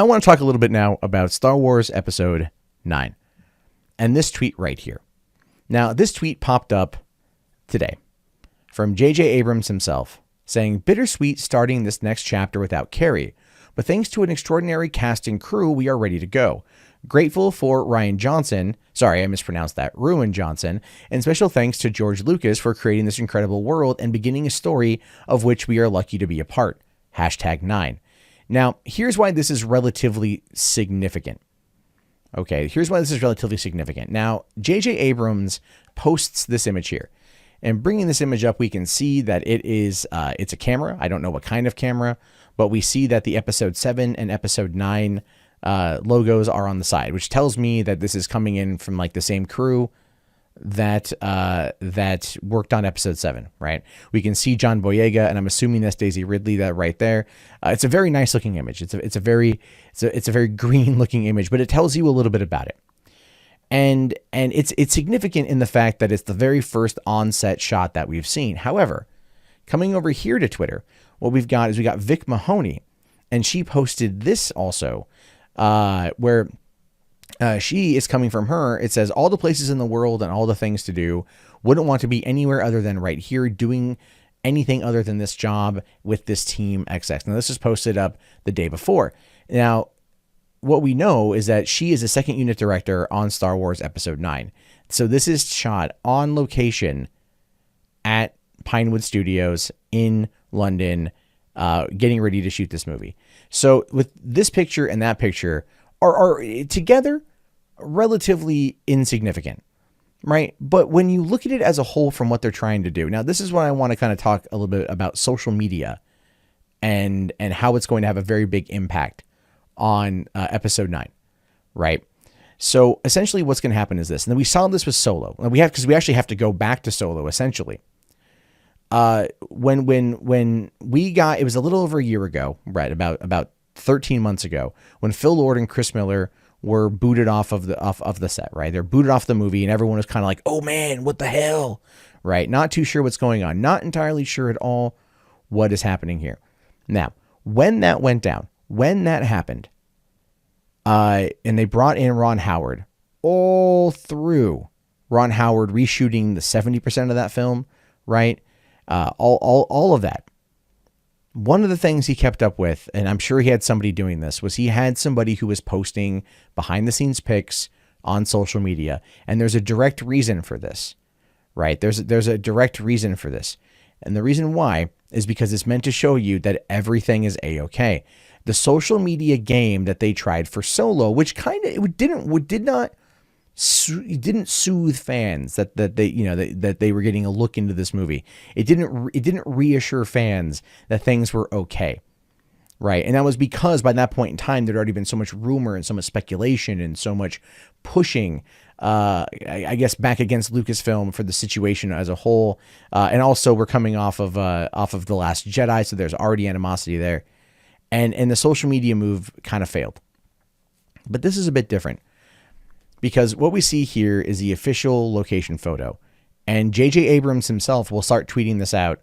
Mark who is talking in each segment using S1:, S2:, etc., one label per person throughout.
S1: I want to talk a little bit now about Star Wars Episode 9 and this tweet right here. Now, this tweet popped up today from J.J. Abrams himself saying, bittersweet starting this next chapter without Carrie, but thanks to an extraordinary cast and crew, we are ready to go. Grateful for Rian Johnson, sorry, I mispronounced that, Ruin Johnson, and special thanks to George Lucas for creating this incredible world and beginning a story of which we are lucky to be a part. #9. Now, here's why this is relatively significant. Okay, here's why this is relatively significant. Now, J.J. Abrams posts this image here. And bringing this image up, we can see that it is, it's a camera. I don't know what kind of camera, but we see that the Episode 7 and Episode 9 logos are on the side, which tells me that this is coming in from like the same crew that that worked on Episode 7, right? We can see John Boyega, and I'm assuming that's Daisy Ridley, that right there. It's a very nice looking image. It's a very green looking image, but it tells you a little bit about it. And it's significant in the fact that it's the very first on-set shot that we've seen. However, coming over here to Twitter, what we got Vic Mahoney, and she posted this also, where she is coming from her. It says, all the places in the world and all the things to do, wouldn't want to be anywhere other than right here doing anything other than this job with this team XX. Now, this was posted up the day before. Now, what we know is that she is a second unit director on Star Wars Episode 9. So this is shot on location at Pinewood Studios in London, getting ready to shoot this movie. So with this picture and that picture are together relatively insignificant, right? But when you look at it as a whole from what they're trying to do, now this is what I want to kind of talk a little bit about social media and how it's going to have a very big impact on Episode 9, right? So essentially what's going to happen is this, and then we saw this with Solo, and because we actually have to go back to Solo essentially. When we got, it was a little over a year ago, right? About 13 months ago, when Phil Lord and Chris Miller were booted off of the set, right? They're booted off the movie, and everyone was kind of like, oh man, what the hell, right? Not too sure what's going on. Not entirely sure at all what is happening here. Now, when that went down, when that happened, and they brought in Ron Howard, all through Ron Howard reshooting the 70% of that film, right? All of that. One of the things he kept up with, and I'm sure he had somebody doing this, was he had somebody who was posting behind the scenes pics on social media. And there's a direct reason for this, right? There's a direct reason for this. And the reason why is because it's meant to show you that everything is A-okay. The social media game that they tried for Solo, which kind of didn't soothe fans that they were getting a look into this movie. It didn't reassure fans that things were okay, right? And that was because by that point in time there'd already been so much rumor and so much speculation and so much pushing, I guess, back against Lucasfilm for the situation as a whole. And also we're coming off of The Last Jedi, so there's already animosity there. And the social media move kind of failed. But this is a bit different, because what we see here is the official location photo. And J.J. Abrams himself will start tweeting this out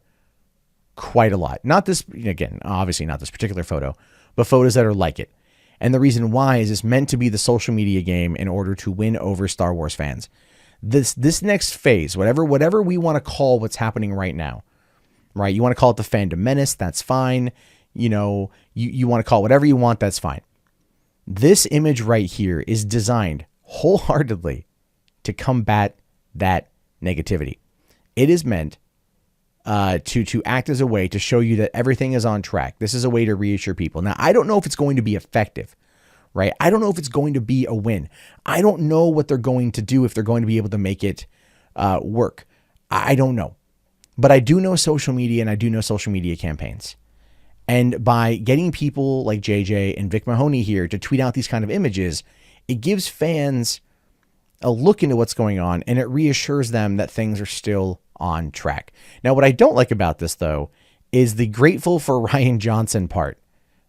S1: quite a lot. Not this, again, obviously not this particular photo, but photos that are like it. And the reason why is it's meant to be the social media game in order to win over Star Wars fans. This next phase, whatever we want to call what's happening right now, right? You want to call it the fandom menace, that's fine. You want to call it whatever you want, that's fine. This image right here is designed wholeheartedly to combat that negativity. It is meant to act as a way to show you that everything is on track. This is a way to reassure people. Now, I don't know if it's going to be effective, right? I don't know if it's going to be a win. I don't know what they're going to do, if they're going to be able to make it work. I don't know. But I do know social media, and I do know social media campaigns. And by getting people like JJ and Vic Mahoney here to tweet out these kind of images, it gives fans a look into what's going on, and it reassures them that things are still on track. Now, what I don't like about this, though, is the grateful for Rian Johnson part.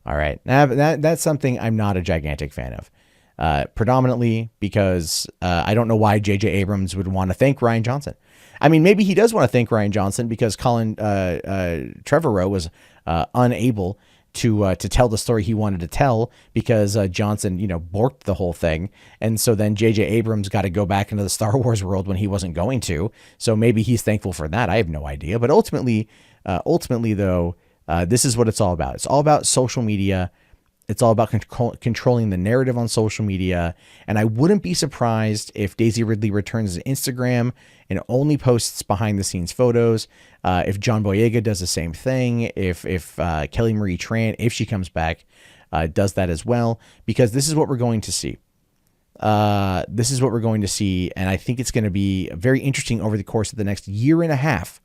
S1: All right. Now, that's something I'm not a gigantic fan of, predominantly because I don't know why J.J. Abrams would want to thank Rian Johnson. I mean, maybe he does want to thank Rian Johnson because Colin Trevorrow was unable to tell the story he wanted to tell, because Johnson, borked the whole thing. And so then J.J. Abrams got to go back into the Star Wars world when he wasn't going to. So maybe he's thankful for that. I have no idea. But ultimately though, this is what it's all about. It's all about social media. It's all about controlling the narrative on social media. And I wouldn't be surprised if Daisy Ridley returns to Instagram and only posts behind the scenes photos. If John Boyega does the same thing, if Kelly Marie Tran, if she comes back, does that as well, because this is what we're going to see. This is what we're going to see. And I think it's going to be very interesting over the course of the next year and a half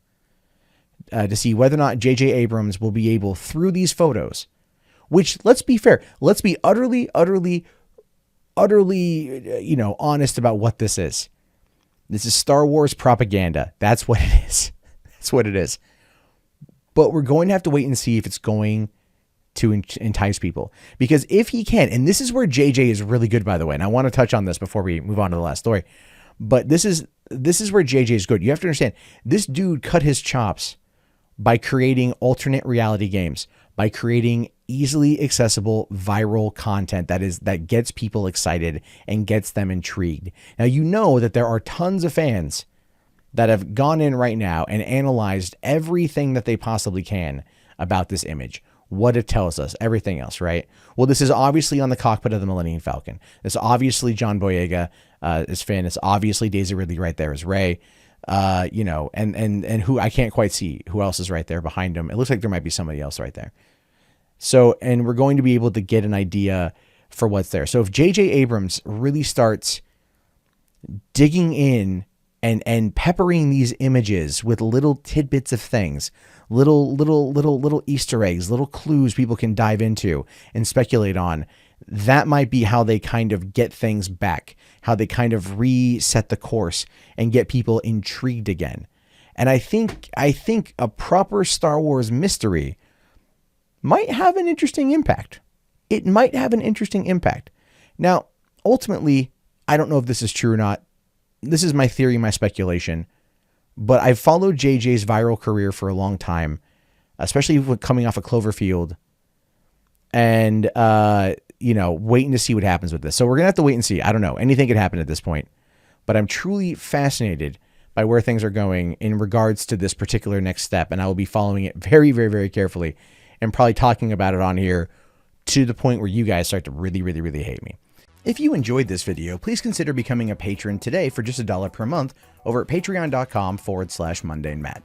S1: to see whether or not J.J. Abrams will be able, through these photos, which, let's be fair, let's be utterly, honest about what this is. This is Star Wars propaganda. That's what it is. That's what it is. But we're going to have to wait and see if it's going to entice people. Because if he can, and this is where JJ is really good, by the way, and I want to touch on this before we move on to the last story, but this is where JJ is good. You have to understand, this dude cut his chops by creating alternate reality games, by creating easily accessible viral content that gets people excited and gets them intrigued. Now, you know that there are tons of fans that have gone in right now and analyzed everything that they possibly can about this image, what it tells us, everything else, right? Well, this is obviously on the cockpit of the Millennium Falcon. It's obviously John Boyega is Finn. It's obviously Daisy Ridley right there is Rey. And who I can't quite see who else is right there behind him. It looks like there might be somebody else right there. So, and we're going to be able to get an idea for what's there. So if J.J. Abrams really starts digging in and peppering these images with little tidbits of things, little Easter eggs, little clues people can dive into and speculate on, that might be how they kind of get things back, how they kind of reset the course and get people intrigued again. And I think a proper Star Wars mystery might have an interesting impact. It might have an interesting impact. Now, ultimately, I don't know if this is true or not. This is my theory, my speculation, but I've followed JJ's viral career for a long time, especially when coming off of Cloverfield, and, waiting to see what happens with this. So we're going to have to wait and see. I don't know. Anything could happen at this point, but I'm truly fascinated by where things are going in regards to this particular next step. And I will be following it very, very, very carefully and probably talking about it on here to the point where you guys start to really, really, really hate me. If you enjoyed this video, please consider becoming a patron today for just $1 per month over at patreon.com/MundaneMatt.